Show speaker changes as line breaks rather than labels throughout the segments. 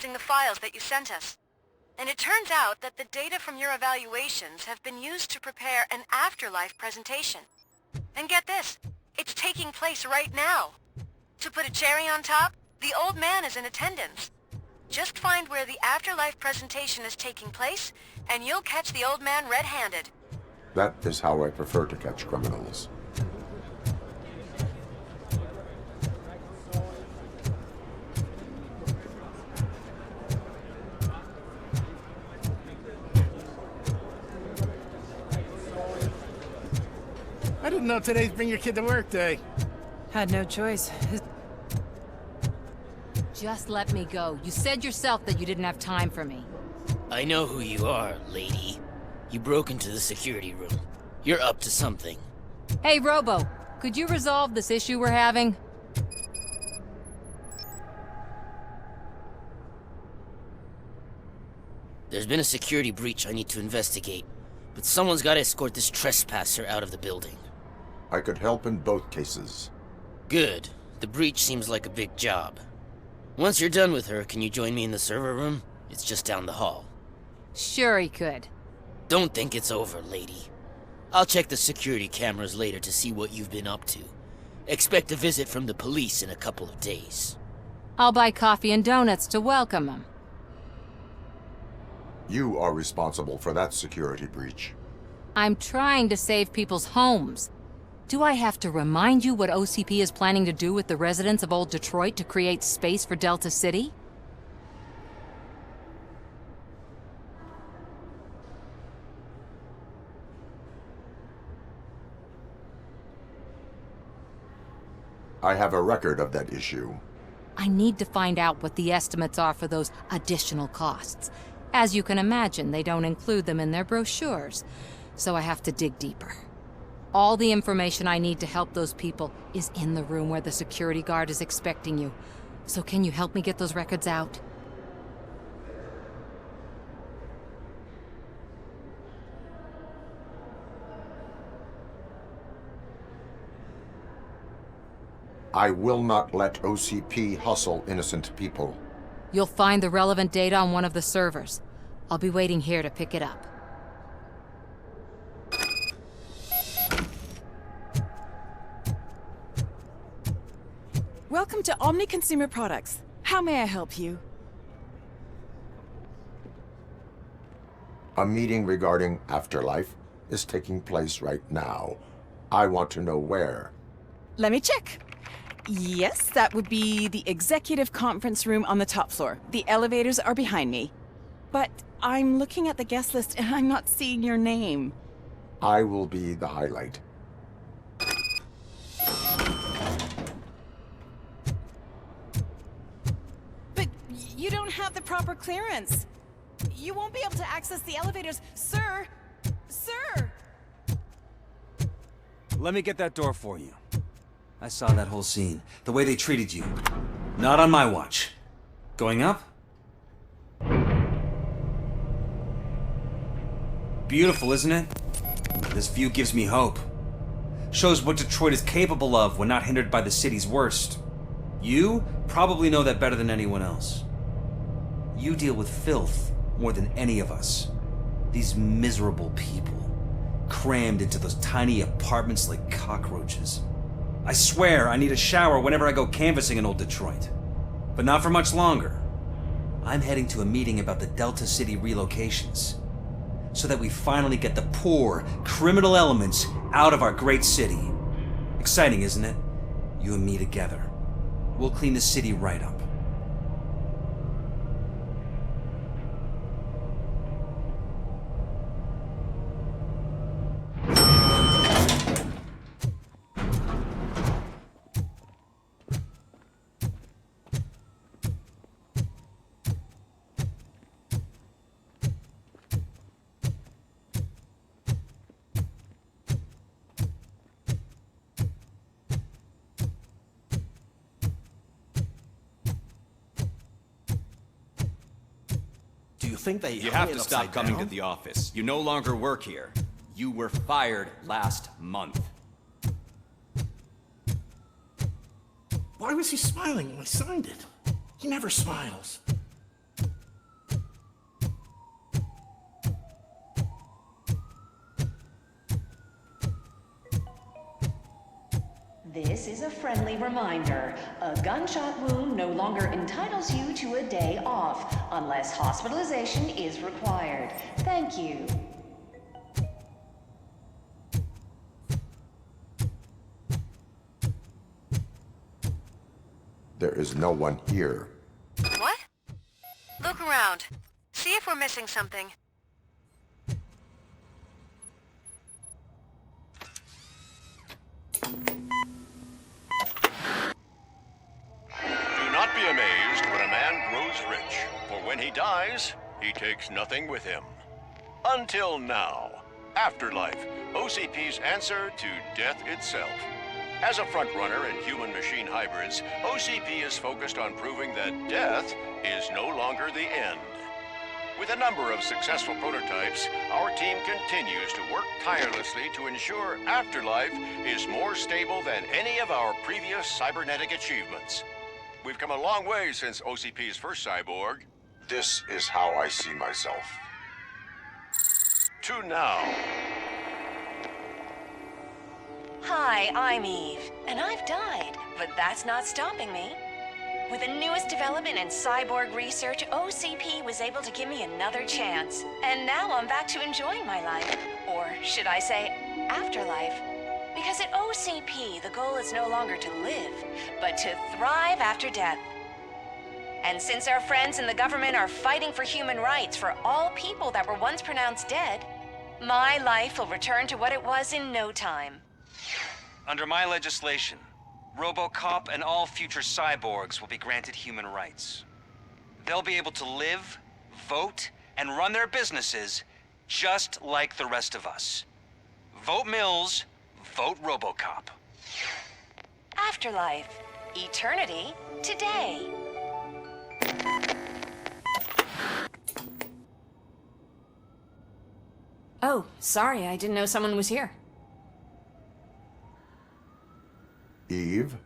analyzing the files that you sent us. And it turns out that the data from your evaluations have been used to prepare an afterlife presentation. And get this, it's taking place right now. To put a cherry on top, the old man is in attendance. Just find where the afterlife presentation is taking place, and you'll catch the old man red-handed.
That is how I prefer to catch criminals.
I didn't know today's Bring Your Kid to Work Day.
Had no choice.
Just let me go. You said yourself that you didn't have time for me.
I know who you are, lady. You broke into the security room. You're up to something.
Hey, Robo, could you resolve this issue we're having?
There's been a security breach I need to investigate, but someone's got to escort this trespasser out of the building.
I could help in both cases.
Good. The breach seems like a big job. Once you're done with her, can you join me in the server room? It's just down the hall.
Sure he could.
Don't think it's over, lady. I'll check the security cameras later to see what you've been up to. Expect a visit from the police in a couple of days.
I'll buy coffee and donuts to welcome him.
You are responsible for that security breach.
I'm trying to save people's homes. Do I have to remind you what OCP is planning to do with the residents of Old Detroit to create space for Delta City?
I have a record of that issue.
I need to find out what the estimates are for those additional costs. As you can imagine, they don't include them in their brochures, so I have to dig deeper. All the information I need to help those people is in the room where the security guard is expecting you. So can you help me get those records out?
I will not let OCP hustle innocent people.
You'll find the relevant data on one of the servers. I'll be waiting here to pick it up.
Welcome to Omni Consumer Products. How may I help you?
A meeting regarding afterlife is taking place right now. I want to know where.
Let me check. Yes, that would be the executive conference room on the top floor. The elevators are behind me. But I'm looking at the guest list and I'm not seeing your name.
I will be the highlight.
But you don't have the proper clearance. You won't be able to access the elevators, sir. Sir!
Let me get that door for you. I saw that whole scene. The way they treated you. Not on my watch. Going up? Beautiful, isn't it? This view gives me hope. Shows what Detroit is capable of when not hindered by the city's worst. You probably know that better than anyone else. You deal with filth more than any of us. These miserable people, crammed into those tiny apartments like cockroaches. I swear I need a shower whenever I go canvassing in Old Detroit. But not for much longer. I'm heading to a meeting about the Delta City relocations, so that we finally get the poor, criminal elements out of our great city. Exciting, isn't it? You and me together. We'll clean the city right up.
You think they
You have to stop coming to the office. You no longer work here. You were fired last month.
Why was he smiling when I signed it? He never smiles.
This is a friendly reminder. A gunshot wound no longer entitles you to a day off, unless hospitalization is required. Thank you.
There is no one here.
What? Look around. See if we're missing something.
Do not be amazed when a man grows rich, for when he dies, he takes nothing with him. Until now. Afterlife, OCP's answer to death itself. As a frontrunner in human-machine hybrids, OCP is focused on proving that death is no longer the end. With a number of successful prototypes, our team continues to work tirelessly to ensure Afterlife is more stable than any of our previous cybernetic achievements. We've come a long way since OCP's first cyborg.
This is how I see myself.
To now.
Hi, I'm Eve, and I've died, but that's not stopping me. With the newest development in cyborg research, OCP was able to give me another chance. And now I'm back to enjoying my life. Or should I say, afterlife? Because at OCP, the goal is no longer to live, but to thrive after death. And since our friends in the government are fighting for human rights for all people that were once pronounced dead, my life will return to what it was in no time.
Under my legislation, RoboCop and all future cyborgs will be granted human rights. They'll be able to live, vote, and run their businesses just like the rest of us. Vote Mills, vote RoboCop.
Afterlife. Eternity. Today. Oh, sorry, I didn't know someone was here.
Eve,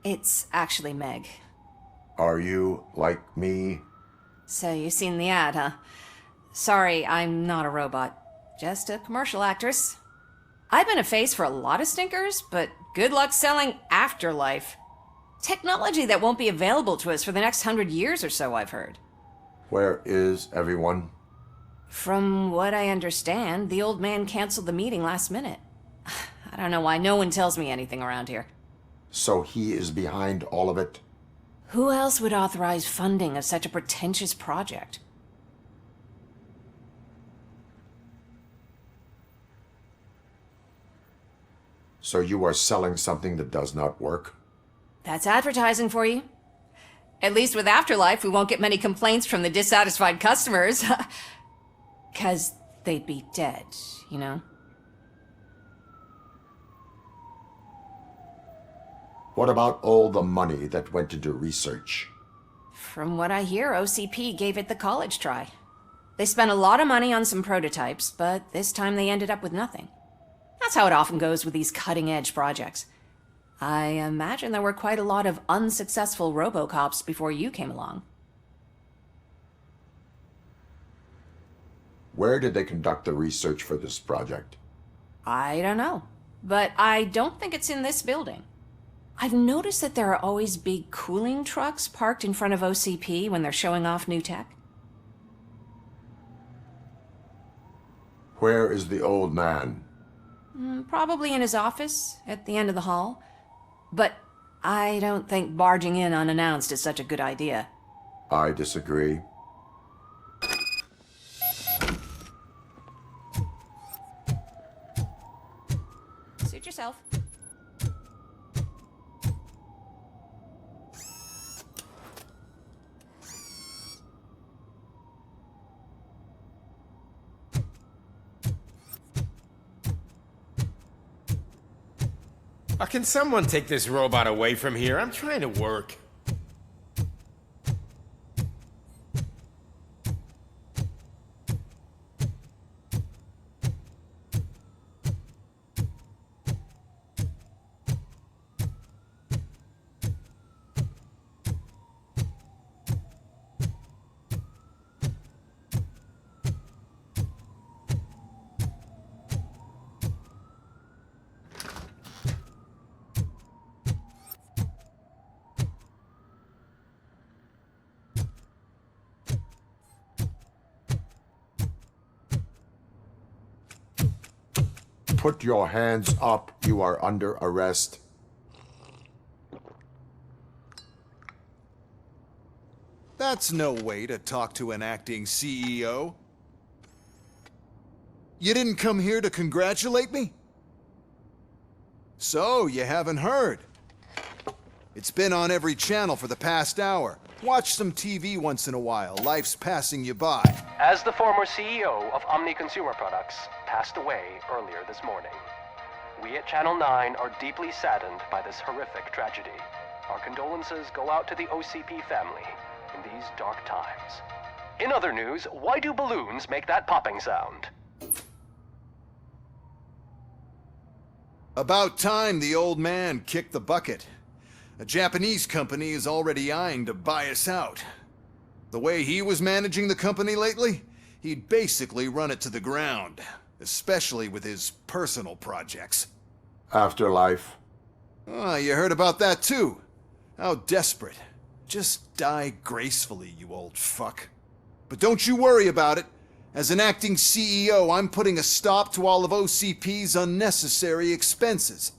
It's actually Meg.
are you like me?
So you've seen the ad, huh? Sorry, I'm not a robot. Just a commercial actress. I've been a face for a lot of stinkers, but good luck selling Afterlife. Technology that won't be available to us for the next 100 years or so, I've heard.
Where is everyone?
From what I understand, the old man canceled the meeting last minute. I don't know why no one tells me anything around here.
So he is behind all of it?
Who else would authorize funding of such a pretentious project?
So you are selling something that does not work?
That's advertising for you. At least with Afterlife, we won't get many complaints from the dissatisfied customers. 'Cause they'd be dead, you know?
What about all the money that went into research?
From what I hear, OCP gave it the college try. They spent a lot of money on some prototypes, but this time they ended up with nothing. That's how it often goes with these cutting-edge projects. I imagine there were quite a lot of unsuccessful RoboCops before you came along.
Where did they conduct the research for this project?
I don't know, but I don't think it's in this building. I've noticed that there are always big cooling trucks parked in front of OCP when they're showing off new tech.
Where is the old man?
Probably in his office, at the end of the hall. But I don't think barging in unannounced is such a good idea.
I disagree.
Suit yourself.
Can someone take this robot away from here? I'm trying to work.
Put your hands up. You are under arrest.
That's no way to talk to an acting CEO. You didn't come here to congratulate me? So, you haven't heard. It's been on every channel for the past hour. Watch some TV once in a while. Life's passing you by.
As the former CEO of Omni Consumer Products passed away earlier this morning, we at Channel 9 are deeply saddened by this horrific tragedy. Our condolences go out to the OCP family in these dark times. In other news, why do balloons make that popping sound?
About time the old man kicked the bucket. A Japanese company is already eyeing to buy us out. The way he was managing the company lately, he'd basically run it to the ground, especially with his personal projects.
Afterlife.
Ah, you heard about that too. How desperate. Just die gracefully, you old fuck. But don't you worry about it. As an acting CEO, I'm putting a stop to all of OCP's unnecessary expenses.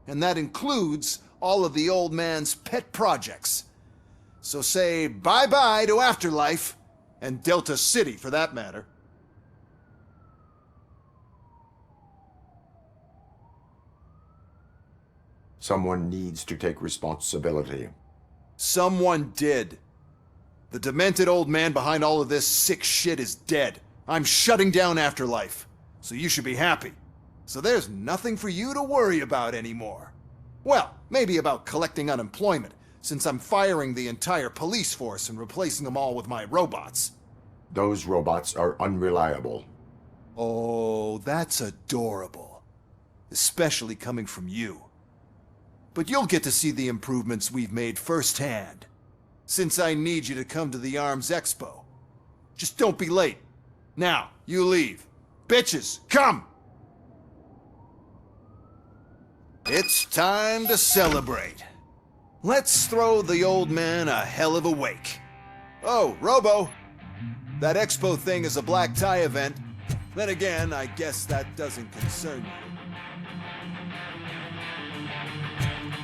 And that includes all of the old man's pet projects. So say bye-bye to Afterlife, and Delta City for that matter.
Someone needs to take responsibility.
Someone did. The demented old man behind all of this sick shit is dead. I'm shutting down Afterlife, so you should be happy. So there's nothing for you to worry about anymore. Well, maybe about collecting unemployment, since I'm firing the entire police force and replacing them all with my robots.
Those robots are unreliable.
Oh, that's adorable. Especially coming from you. But you'll get to see the improvements we've made firsthand. Since I need you to come to the ARMS Expo. Just don't be late. Now, you leave. Bitches, come! It's time to celebrate. Let's throw the old man a hell of a wake. Oh, Robo! That expo thing is a black tie event. Then again, I guess that doesn't concern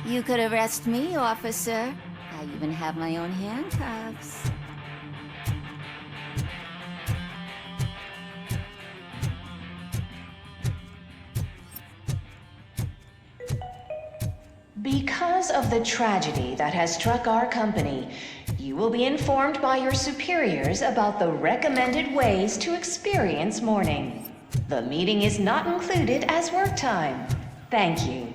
you.
You could arrest me, officer. I even have my own handcuffs.
Because of the tragedy that has struck our company, you will be informed by your superiors about the recommended ways to experience mourning. The meeting is not included as work time. Thank you.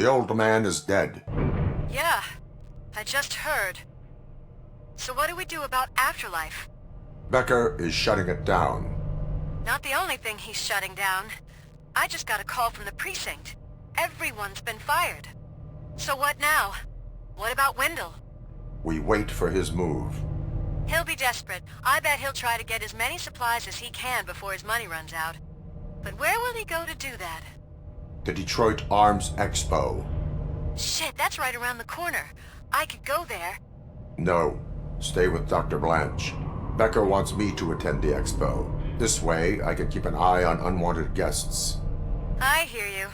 The old man is dead.
Yeah, I just heard. So what do we do about afterlife?
Becker is shutting it down.
Not the only thing he's shutting down. I just got a call from the precinct. Everyone's been fired. So what now? What about Wendell?
We wait for his move.
He'll be desperate. I bet he'll try to get as many supplies as he can before his money runs out. But where will he go to do that?
The Detroit Arms Expo.
Shit, that's right around the corner. I could go there.
No. Stay with Dr. Blanche. Becker wants me to attend the expo. This way, I can keep an eye on unwanted guests.
I hear you.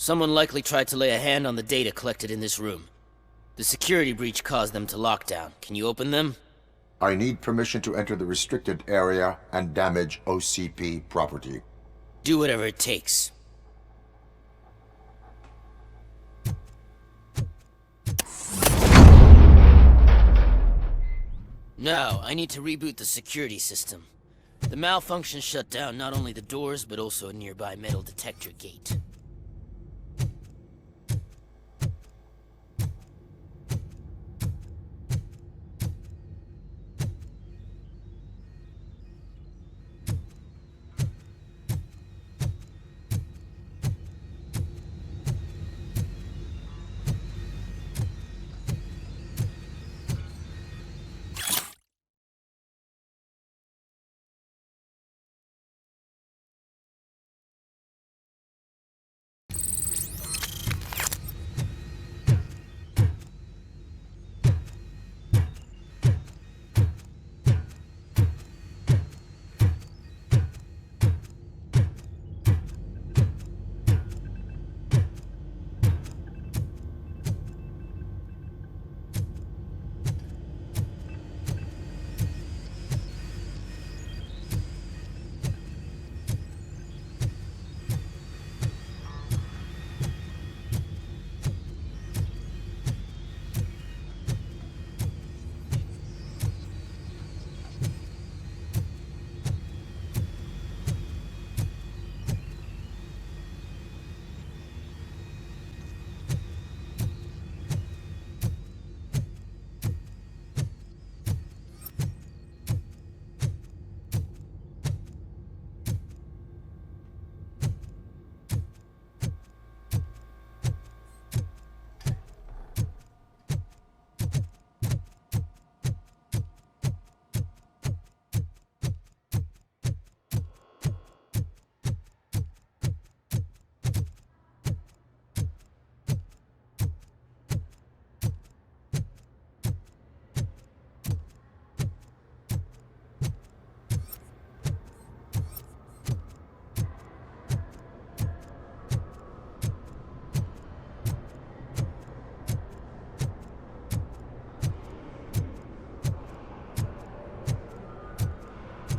Someone likely tried to lay a hand on the data collected in this room. The security breach caused them to lock down. Can you open them?
I need permission to enter the restricted area and damage OCP property.
Do whatever it takes. Now, I need to reboot the security system. The malfunction shut down not only the doors, but also a nearby metal detector gate.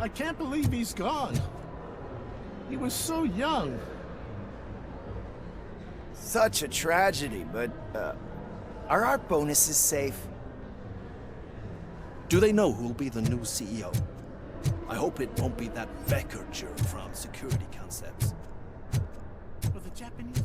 I can't believe he's gone. He was so young.
Such a tragedy, but, are our bonuses safe?
Do they know who'll be the new CEO? I hope it won't be that Becker jerk from Security Concepts.
For the Japanese